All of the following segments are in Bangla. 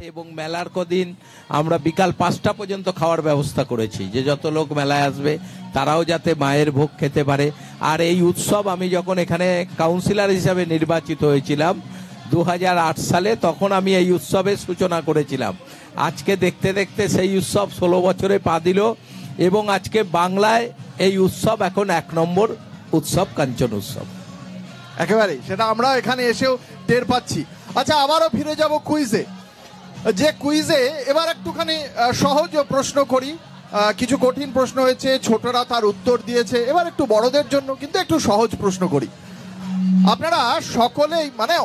এবং মেলার কদিন আমরা বিকাল 5টা পর্যন্ত খাওয়ার ব্যবস্থা করেছি, যে যত লোক মেলায় আসবে তারাও যাতে মায়ের ভোগ খেতে পারে। আর এই উৎসব আমি যখন এখানে কাউন্সিলর হিসাবে নির্বাচিত হয়েছিলাম 2008 সালে, তখন আমি এই উৎসবের সূচনা করেছিলাম। আজকে দেখতে দেখতে সেই উৎসব 16 বছরে পা দিল এবং আজকে বাংলায় এই উৎসব এখন 1 নম্বর উৎসব, কাঞ্চন উৎসব। একেবারে সেটা আমরা এখানে এসেও টের পাচ্ছি। আচ্ছা, আবারও ফিরে যাব কুইজে। যে কুইজে এবার একটুখানি সহজ প্রশ্ন করি। কিছু কঠিন প্রশ্ন হয়েছে, ছোটরা তার উত্তর দিয়েছে। এবার একটু বড়দের জন্য কিন্তু একটু সহজ প্রশ্ন করি। আপনারা সকলেই মানে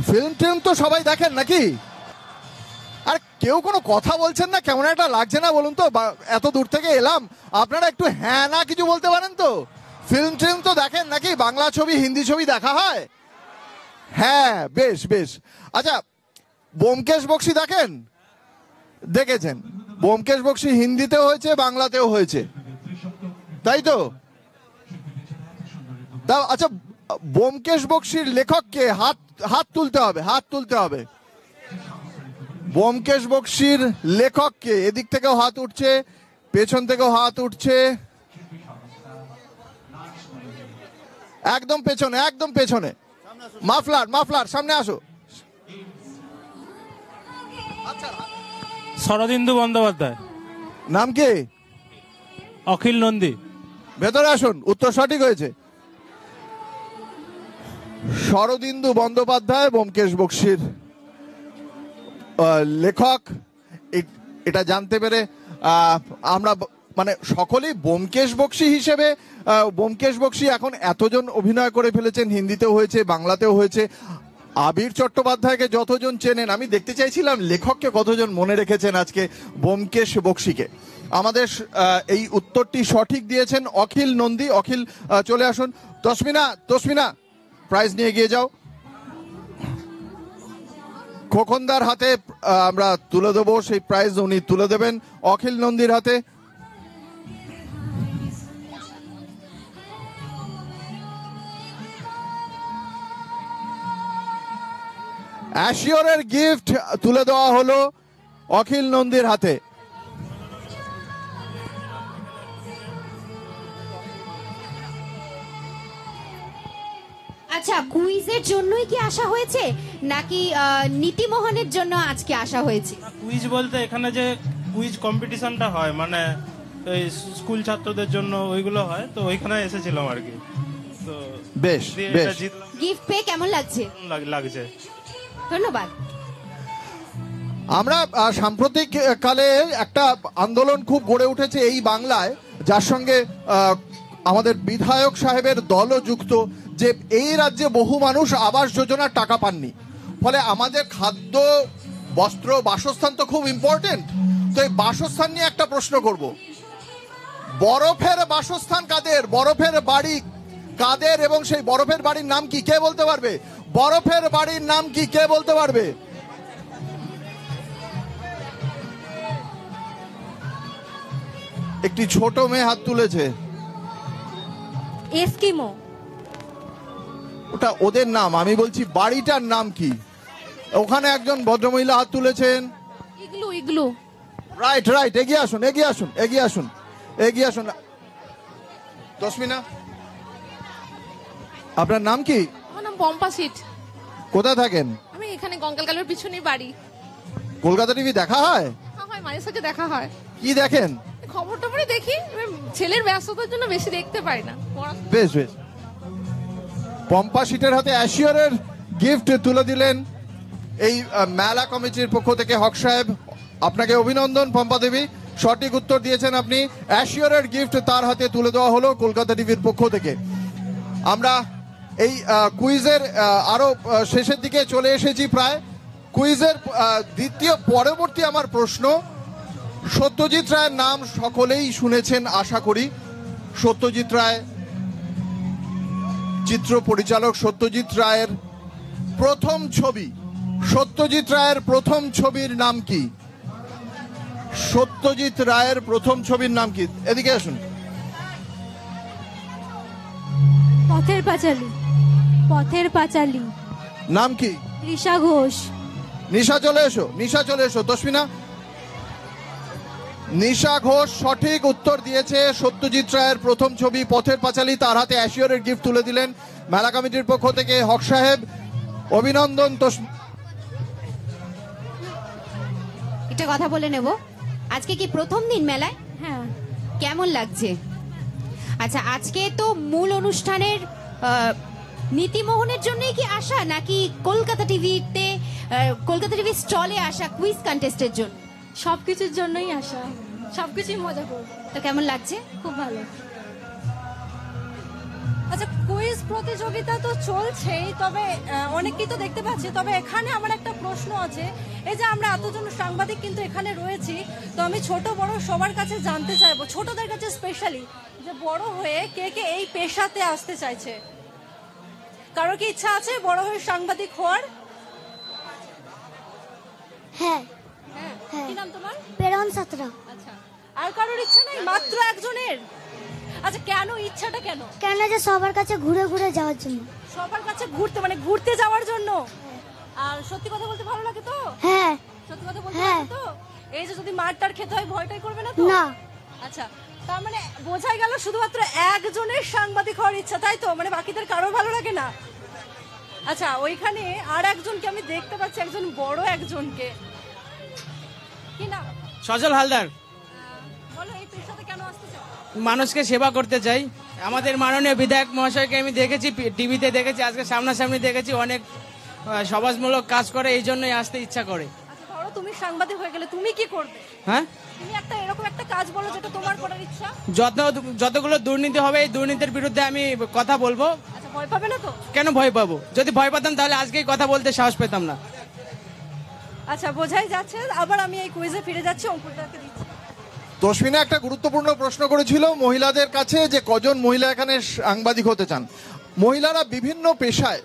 ফিল্ম টিল্ম তো সবাই দেখেন নাকি? আর কেউ কোনো কথা বলছেন না, কেমন একটা লাগছে না বলুন তো? এত দূর থেকে এলাম, আপনারা একটু হ্যাঁ না কিছু বলতে পারেন তো? ফিল্ম টিল্ম তো দেখেন নাকি? বাংলা ছবি, হিন্দি ছবি দেখা হয়? হ্যাঁ, বেশ বেশ। আচ্ছা, ব্যোমকেশ বক্সী দেখেন? দেখেছেন। ব্যোমকেশ বক্সী হিন্দিতেও হয়েছে, বাংলাতেও হয়েছে, তাই তো? আচ্ছা, ব্যোমকেশ বক্সীর লেখককে হাত তুলতে হবে, হাত তুলতে হবে। ব্যোমকেশ বক্সীর লেখককে? এদিক থেকেও হাত উঠছে, পেছন থেকেও হাত উঠছে। একদম পেছনে, একদম পেছনে। মাফলার, মাফলার সামনে আসো। শরদিন্দু বন্দ্যোপাধ্যায়। নাম কি? অখিল নন্দী। ভেতরে আসুন, উত্তর সঠিক হয়েছে। শরদিন্দু বন্দ্যোপাধ্যায় ব্যোমকেশ বক্সীর লেখক। এটা জানতে পেরে আমরা মানে সকলেই ব্যোমকেশ বক্সী হিসেবে, ব্যোমকেশ বক্সী এখন এতজন অভিনয় করে ফেলেছেন, হিন্দিতেও হয়েছে, বাংলাতেও হয়েছে। আবির চট্টোপাধ্যায়কে যতজন চেনেন, আমি দেখতে চাইছিলাম লেখককে কতজন মনে রেখেছেন আজকে ব্যোমকেশ বক্সীকে। আমাদের এই উত্তরটি সঠিক দিয়েছেন অখিল নন্দী। অখিল চলে আসুন। তসমিনা প্রাইজ নিয়ে গিয়ে যাও। খোকনদার হাতে আমরা তুলে দেবো সেই প্রাইজ, উনি তুলে দেবেন অখিল নন্দীর হাতে। অ্যাশিওরের গিফট তুলে দেওয়া হলো অখিল নন্দীর হাতে। আচ্ছা, কুইজের জন্যই কি আসা হয়েছে নাকি নীতিমোহনের জন্য আজকে আসা হয়েছে? কুইজ বলতে এখানে যে কুইজ কম্পিটিশনটা হয়, মানে এই স্কুল ছাত্রদের জন্য ওইগুলো হয়, তো ওইখানে এসেছিলাম আর কি। তো বেশ বেশ। গিফট পেয়ে কেমন লাগছে? লাগছে। ধন্যবাদ। আমরা সাম্প্রতিক কালে একটা আন্দোলন খুব গড়ে উঠেছে এই বাংলায়, যার সঙ্গে আমাদের বিধায়ক সাহেবের দলও যুক্ত, যে এই রাজ্যে বহু মানুষ আবাস যোজনার টাকা পাননি। ফলে আমাদের খাদ্য, বস্ত্র, বাসস্থান তো খুব ইম্পর্টেন্ট। তো এই বাসস্থান নিয়ে একটা প্রশ্ন করব। বরফের বাসস্থান কাদের? বরফের বাড়ি কাদের? এবং সেই বরফের বাড়ির নাম কি, কে বলতে পারবে? বরফের বাড়ির নাম কি, কে বলতে পারবে? একটি ছোট মেয়ে হাত তুলেছে। এস্কিমো। ওটা ওদের নাম, আমি বলছি বাড়িটার নাম কি? ওখানে একজন ভদ্রমহিলা হাত তুলেছেন। ইগলু। ইগলু। Right right. এগিয়ে আসুন, এগিয়ে আসুন, এগিয়ে আসুন, এগিয়ে আসুন। তসমিনা, আপনার নাম কি? আমার নাম পম্পা সিট। কোথায় থাকেন? আমি এখানে গঙ্গালকালের পিছনেই বাড়ি। কলকাতা টিভি দেখা হয়? হ্যাঁ হয়, মাঝে সাঝে দেখা হয়। কি দেখেন? খবর টবরে দেখি, ছেলের ব্যস্ততার জন্য বেশি দেখতে পারি না। বেশ বেশ। পম্পা সিটের হাতে অ্যাশিওরের গিফট তুলে দিলেন এই মেলা কমিটির পক্ষ থেকে হক সাহেব। আপনাকে অভিনন্দন পম্পা দেবী, সঠিক উত্তর দিয়েছেন আপনি। অ্যাশিওরের গিফট তার হাতে তুলে দেওয়া হলো কলকাতা টিভির পক্ষ থেকে। আমরা এই কুইজের আরো শেষের দিকে চলে এসেছি প্রায়। কুইজের পরবর্তী আমার প্রশ্ন, সত্যজিৎ রায়ের নাম সকলেই শুনেছেন আশা করি। সত্যজিৎ রায়, চিত্র পরিচালক। সত্যজিৎ রায়ের প্রথম ছবি, সত্যজিৎ রায়ের প্রথম ছবির নাম কি? সত্যজিৎ রায়ের প্রথম ছবির নাম কি? এদিকে আসুন। পথের পাঁচালী। পথের পাঁচালী। নাম কি? ঋষা ঘোষ। নিশা চলে এসো, নিশা চলে এসো। তসমিনা, নিশা ঘোষ সঠিক উত্তর দিয়েছে। সত্যজিৎ রায়ের প্রথম ছবি পথের পাঁচালী, তার হাতে অ্যাশিওরের গিফট তুলে দিলেন মেলা কমিটির পক্ষ থেকে হক সাহেব। অভিনন্দন। একটা কথা বলে নেব, আজকে কি প্রথম দিন মেলায়? হ্যাঁ, কেমন লাগছে? আচ্ছা, আজকে তো মূল অনুষ্ঠানের নীতিমোহনের জন্যই কি আসা, নাকি কলকাতা টিভিতে কলকাতা টিভি স্টলে আসা কুইজ কন্টেস্টের জন্য? সবকিছুর জন্যই আসা, সবকিছুই মজা করব। তো কেমন লাগছে? খুব ভালো। আচ্ছা, কুইজ প্রতিযোগিতা তো চলছেই, তবে অনেকেই তো দেখতে পাচ্ছি। তবে এখানে আমার একটা প্রশ্ন আছে, এই যে আমরা এতজন সাংবাদিক কিন্তু এখানে রয়েছি, তো আমি ছোট বড় সবার কাছে জানতে চাইবো, ছোটদের কাছে স্পেশালি, যে বড় হয়ে কে কে এই পেশাতে আসতে চাইছে? কারো কি ইচ্ছা আছে বড় হয়ে সাংবাদিক হওয়ার? হ্যাঁ, হ্যাঁ। হ্যাঁ। কি নাম তোমার? প্রেরণ সাঁতরা। আচ্ছা, আর কারোর ইচ্ছা নেই? মাত্র একজনের? আচ্ছা, কেন ইচ্ছাটা কেন? কেন যে সবার কাছে ঘুরে ঘুরে যাওয়ার জন্য। সবার কাছে ঘুরতে, মানে ঘুরতে যাওয়ার জন্য? আর সত্যি কথা বলতে ভালো লাগে তো? হ্যাঁ। সত্যি কথা বলতে হ্যাঁ। ভালো তো? এই যে যদি মারটার খেতে হয়, ভয়টাই করবে না তো? না। আচ্ছা, তার মানে বোঝাই গেল শুধুমাত্র একজনের সাংবাদিক হওয়ার ইচ্ছা, তাই তো? মানে বাকিদের কারো ভালো লাগে না? আচ্ছা, ওইখানে আর একজনকে আমি দেখতে পাচ্ছি, একজন বড় একজনকে। কি না? সজল হালদার। বলো, এই পেশাতে কেন আসতে চাও? মানুষকে সেবা করতে চাই। আমাদের মাননীয় বিধায়ক মহাশয়কে আমি দেখেছি, টিভিতে দেখেছি, আজকে সামনাসামনি দেখেছি, অনেক সমাজমূলক কাজ করে, এই জন্যই আসতে ইচ্ছা করে। আচ্ছা, ধরো তুমি সাংবাদিক হয়ে গেলে তুমি কি করবে? হ্যাঁ, তুমি একটা এরকম একটা কাজ বলো যেটা তোমার করার ইচ্ছা। যতগুলো দুর্নীতি হবে, এই দুর্নীতির বিরুদ্ধে আমি কথা বলবো। আচ্ছা, ভয় পাবে না তো? কেন ভয় পাবো? যদি ভয় পেতাম তাহলে আজকেই কথা বলতে সাহস পেতাম না। আচ্ছা, বোঝাই যাচ্ছে। আবার আমি এই কুইজে ফিরে যাচ্ছি, অঙ্কুরদাকে দিচ্ছি। তসমিনা একটা গুরুত্বপূর্ণ প্রশ্ন করেছিল মহিলাদের কাছে, যে কজন মহিলা এখানে সাংবাদিক হতে চান। মহিলারা বিভিন্ন পেশায়,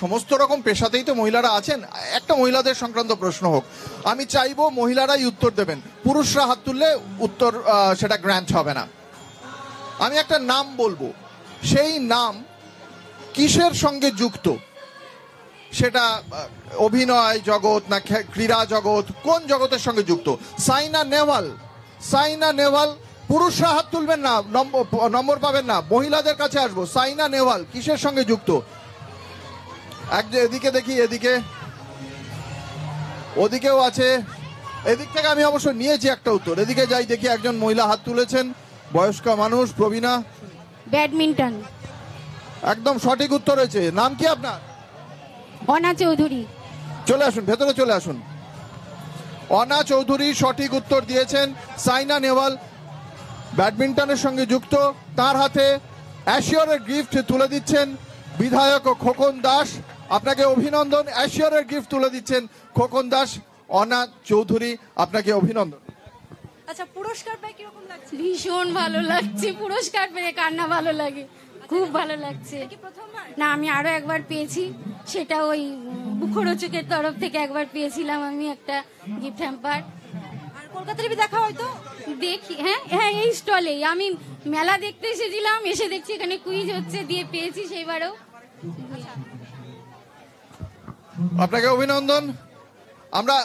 সমস্ত রকম পেশাতেই তো মহিলারা আছেন। একটা মহিলাদের সংক্রান্ত প্রশ্ন হোক, আমি চাইবো মহিলারাই উত্তর দেবেন। পুরুষরা হাত তুললে উত্তর সেটা গ্র্যান্ট হবে না। আমি একটা নাম বলবো, সেই নাম কিসের সঙ্গে যুক্ত? সেটা অভিনয় জগৎ না ক্রীড়া জগৎ, কোন জগতের সঙ্গে যুক্ত? সাইনা নেহওয়াল। সাইনা নেহওয়াল। পুরুষরা হাত তুলবেন না, নম্বর পাবেন না। মহিলাদের কাছে আসবো। সাইনা নেহওয়াল কিসের সঙ্গে যুক্ত? এদিকে দেখি, এদিকে, ওদিকেও আছে। এদিক থেকে আমি অবশ্য নিয়েছি একটা উত্তর। এদিকে যাই, দেখি একজন মহিলা হাত তুলেছেন, বয়স্ক মানুষ। প্রবীণা। ব্যাডমিন্টন। একদম সঠিক উত্তর হয়েছে। নাম কি আপনার? অনা চৌধুরী। চলে আসুন, ভেতরে চলে আসুন। অনা চৌধুরী সঠিক উত্তর দিয়েছেন। সাইনা নেহওয়াল ব্যাডমিন্টনের সঙ্গে যুক্ত। তার হাতে অ্যাশিওরের গিফট তুলে দিচ্ছেন বিধায়ক খোকন দাস। আপনাকে অভিনন্দন। অ্যাশিওরের গিফট তুলে দিচ্ছেন খোকন দাস। অনা চৌধুরী, আপনাকে অভিনন্দন। আচ্ছা, পুরস্কার পেয়ে কিরকম লাগছে? ভীষণ ভালো লাগছে। পুরস্কার পেয়ে কান্না ভালো লাগে, খুব ভালো লাগছে। কি প্রথমবার? না, আমি আরো একবার পেয়েছি, সেটা ওই মুখরোচকের তরফ থেকে একবার পেয়েছিলাম আমি একটা গিফট হ্যাম্পার। আর কলকাতা টিভি দেখা হয়তো? দেখি, হ্যাঁ হ্যাঁ, এই স্টলেই আমি মেলা দেখতে এসেছিলাম, এসে দেখছি এখানে কুইজ হচ্ছে, দিয়ে পেয়েছি সেইবারও। আপনাকে অভিনন্দন। আমরা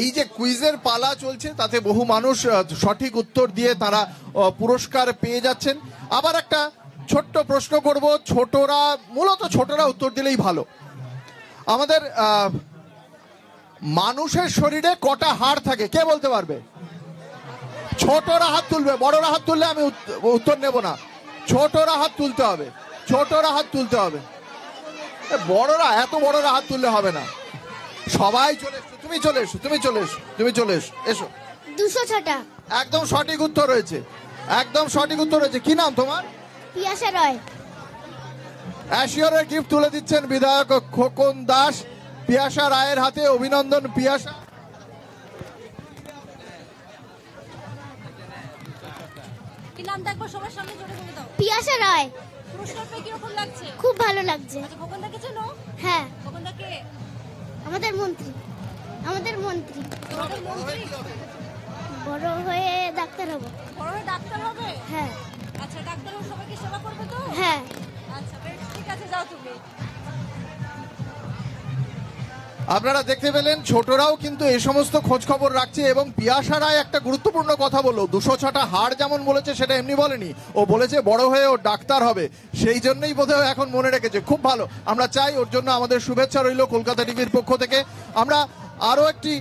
এই যে কুইজের পালা চলছে, তাতে বহু মানুষ সঠিক উত্তর দিয়ে তারা পুরস্কার পেয়ে যাচ্ছেন। আবার একটা ছোট্ট প্রশ্ন করব। মূলত ছোটরা উত্তর দিলেই ভালো। আমাদের মানুষের শরীরে কটা হাড় থাকে, কে বলতে পারবে? ছোটরা হাত তুলবে, বড়রা হাত তুললে আমি উত্তর নেব না। ছোটরা হাত তুলতে হবে, ছোটরা হাত তুলতে হবে। বড়রা, এত বড়রা হাত তুললে হবে না। সবাই চলে এসো, তুমি চলে এসো, তুমি চলে এসো, তুমি চলে এসো, এসো। 206টা। একদম সঠিক উত্তর হয়েছে, একদম সঠিক উত্তর হয়েছে। কি নাম তোমার? পিয়াসা রয়। অ্যাশিওরের গিফট তুলে দিচ্ছেন বিধায়ক খোকন দাস পিয়াসা রায়ের হাতে। অভিনন্দন পিয়াসা। কি নামটা একবার সবার সামনে জোরে বলে দাও। পিয়াসা রয়। পুরস্কার পেয়ে কিরকম লাগছে? খুব ভালো লাগছে। আচ্ছা, খোকনদাকে চেনো? হ্যাঁ, খোকনদাকে? আমাদের মন্ত্রী। আমাদের মন্ত্রী। তোমাদের মন্ত্রী? বড় হয়ে ডাক্তার হব। বড় হয়ে ডাক্তার হবে? হ্যাঁ। আচ্ছা, ডাক্তার হয়ে সবাইকে সেবা করবে তো? হ্যাঁ। আচ্ছা, বেশ, ঠিক আছে, যাও তুমি। আপনারা দেখতে পেলেন ছোটরাও কিন্তু এই সমস্ত খোঁজ খবর রাখছে এবং পিয়াসা রায় একটা গুরুত্বপূর্ণ কথা বললো, 206টা হাড় যেমন বলেছে সেটা এমনি বলেনি, ও বলেছে বড় হয়ে ও ডাক্তার হবে, সেই জন্যই বোধহয় এখন মনে রেখেছে। খুব ভালো, আমরা চাই ওর জন্য আমাদের শুভেচ্ছা রইল কলকাতা টিভির পক্ষ থেকে। আমরা আরো একটি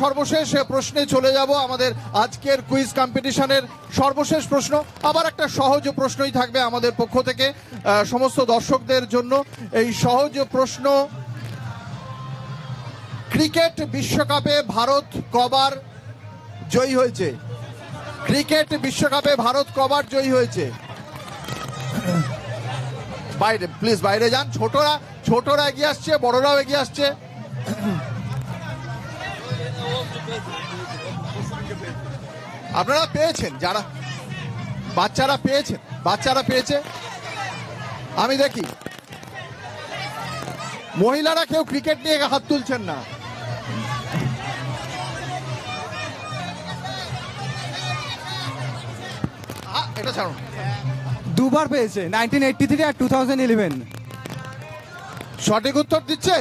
সর্বশেষ প্রশ্নে চলে যাব, আমাদের আজকের কুইজ কম্পিটিশনের সর্বশেষ প্রশ্ন, আবার একটা সহজ প্রশ্নই থাকবে আমাদের পক্ষ থেকে সমস্ত দর্শকদের জন্য। এই সহজ প্রশ্ন, ক্রিকেট বিশ্বকাপে ভারত কবার জয়ী হয়েছে? ক্রিকেট বিশ্বকাপে ভারত কবার জয়ী হয়েছে? বাইরে প্লিজ, বাইরে যান। ছোটরা এগিয়ে আসছে, বড়রাও এগিয়ে আসছে। আপনারা পেয়েছেন, যারা বাচ্চারা পেয়েছে। আমি দেখি মহিলারা কেউ ক্রিকেট নিয়ে হাত তুলছেন না। এটা ছাড়ুন। দুবার পেয়েছে, 1983 আর 2011। সঠিক উত্তর দিচ্ছে,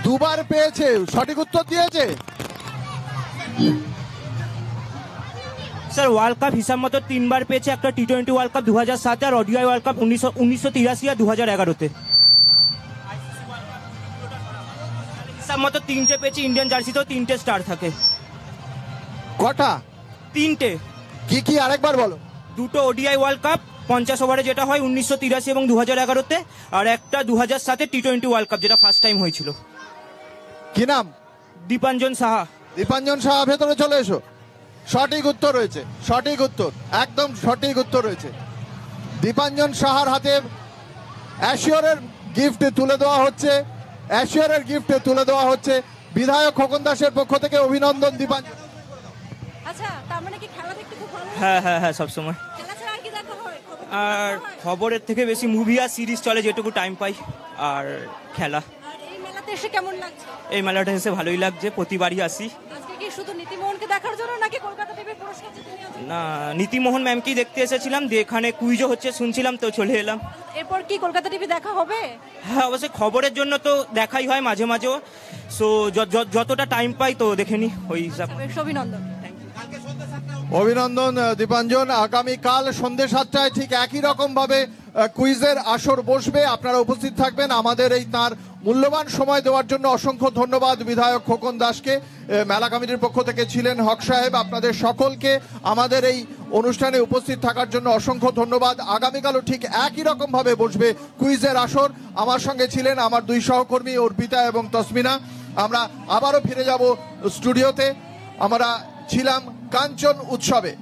দুবার পেয়েছে, সঠিক উত্তর দিয়েছে। স্যার ওয়ার্ল্ড কাপ হিসাব মতো 3 বার পেয়েছে, একটা টি20 ওয়ার্ল্ড কাপ 2007 আর ওডিআই ওয়ার্ল্ড কাপ 1983 আর 2011-তে। হিসাব মতো 3টে পেয়েছে, ইন্ডিয়ান জার্সিতেও 3টে স্টার থাকে। কটা? 3টে। কি আরেকবার বলো। 2টো ওডিআই ওয়ার্ল্ড কাপ 50 ওভারে যেটা হয় 1983 এবং 2011-তে, আর একটা 2007 টি20 ওয়ার্ল্ড কাপ যেটা ফার্স্ট টাইম হয়েছিল। কি নাম? দীপাঞ্জন সাহা। দীপাঞ্জন সাহা, ভেতরে চলে এসো। সঠিক উত্তর রয়েছে, সঠিক উত্তর, একদম সঠিক উত্তর রয়েছে। দীপাঞ্জন সাহার হাতে অ্যাশিওরের গিফট তুলে দেওয়া হচ্ছে, বিধায়ক খোকন দাসের পক্ষ থেকে অভিনন্দন দীপাঞ্জন। আচ্ছা, তার মানে কি খেলা দেখতে খুব ভালো লাগে? হ্যাঁ সবসময়। খেলা ছাড়া আর কি দেখা হয়? আর খবরের থেকে বেশি মুভি আর সিরিজ চলে, যেটুকু টাইম পাই, আর খেলা। আর এই মেলাতে এসে কেমন লাগছে? এই মেলাটা এসে ভালোই লাগছে, প্রতিবারই আসি। আজকে কি শুধু নীতিমোহনকে দেখার জন্য নাকি কলকাতা টিভির পুরস্কার জিতে নিয়ে আসছেন? না, নীতিমোহন ম্যামকেই দেখতে এসেছিলাম, দিয়ে এখানে কুইজও হচ্ছে শুনছিলাম, তো চলে এলাম। এরপর কি কলকাতা টিভি দেখা হবে? হ্যাঁ অবশ্যই, খবরের জন্য তো দেখাই হয় মাঝে মাঝেও, সো যতটা টাইম পাই তো দেখে নি, ওই হিসাব। অভিনন্দন। অভিনন্দন দীপাঞ্জন। আগামীকাল সন্ধ্যে 7টায় ঠিক একই রকম ভাবে কুইজের আসর বসবে, আপনারা উপস্থিত থাকবেন। আমাদের এই তার মূল্যবান সময় দেওয়ার জন্য অসংখ্য ধন্যবাদ বিধায়ক খোকন দাসকে। মেলা কমিটির পক্ষ থেকে ছিলেন হক সাহেব। আপনাদের সকলকে আমাদের এই অনুষ্ঠানে উপস্থিত থাকার জন্য অসংখ্য ধন্যবাদ। আগামীকালও ঠিক একই রকম ভাবে বসবে কুইজের আসর। আমার সঙ্গে ছিলেন আমার দুই সহকর্মী অর্পিতা এবং তসমিনা। আমরা আবারও ফিরে যাব স্টুডিওতে। আমরা ছিলাম কাঞ্চন উৎসবে।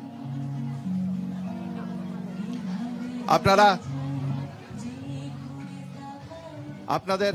আপনাদের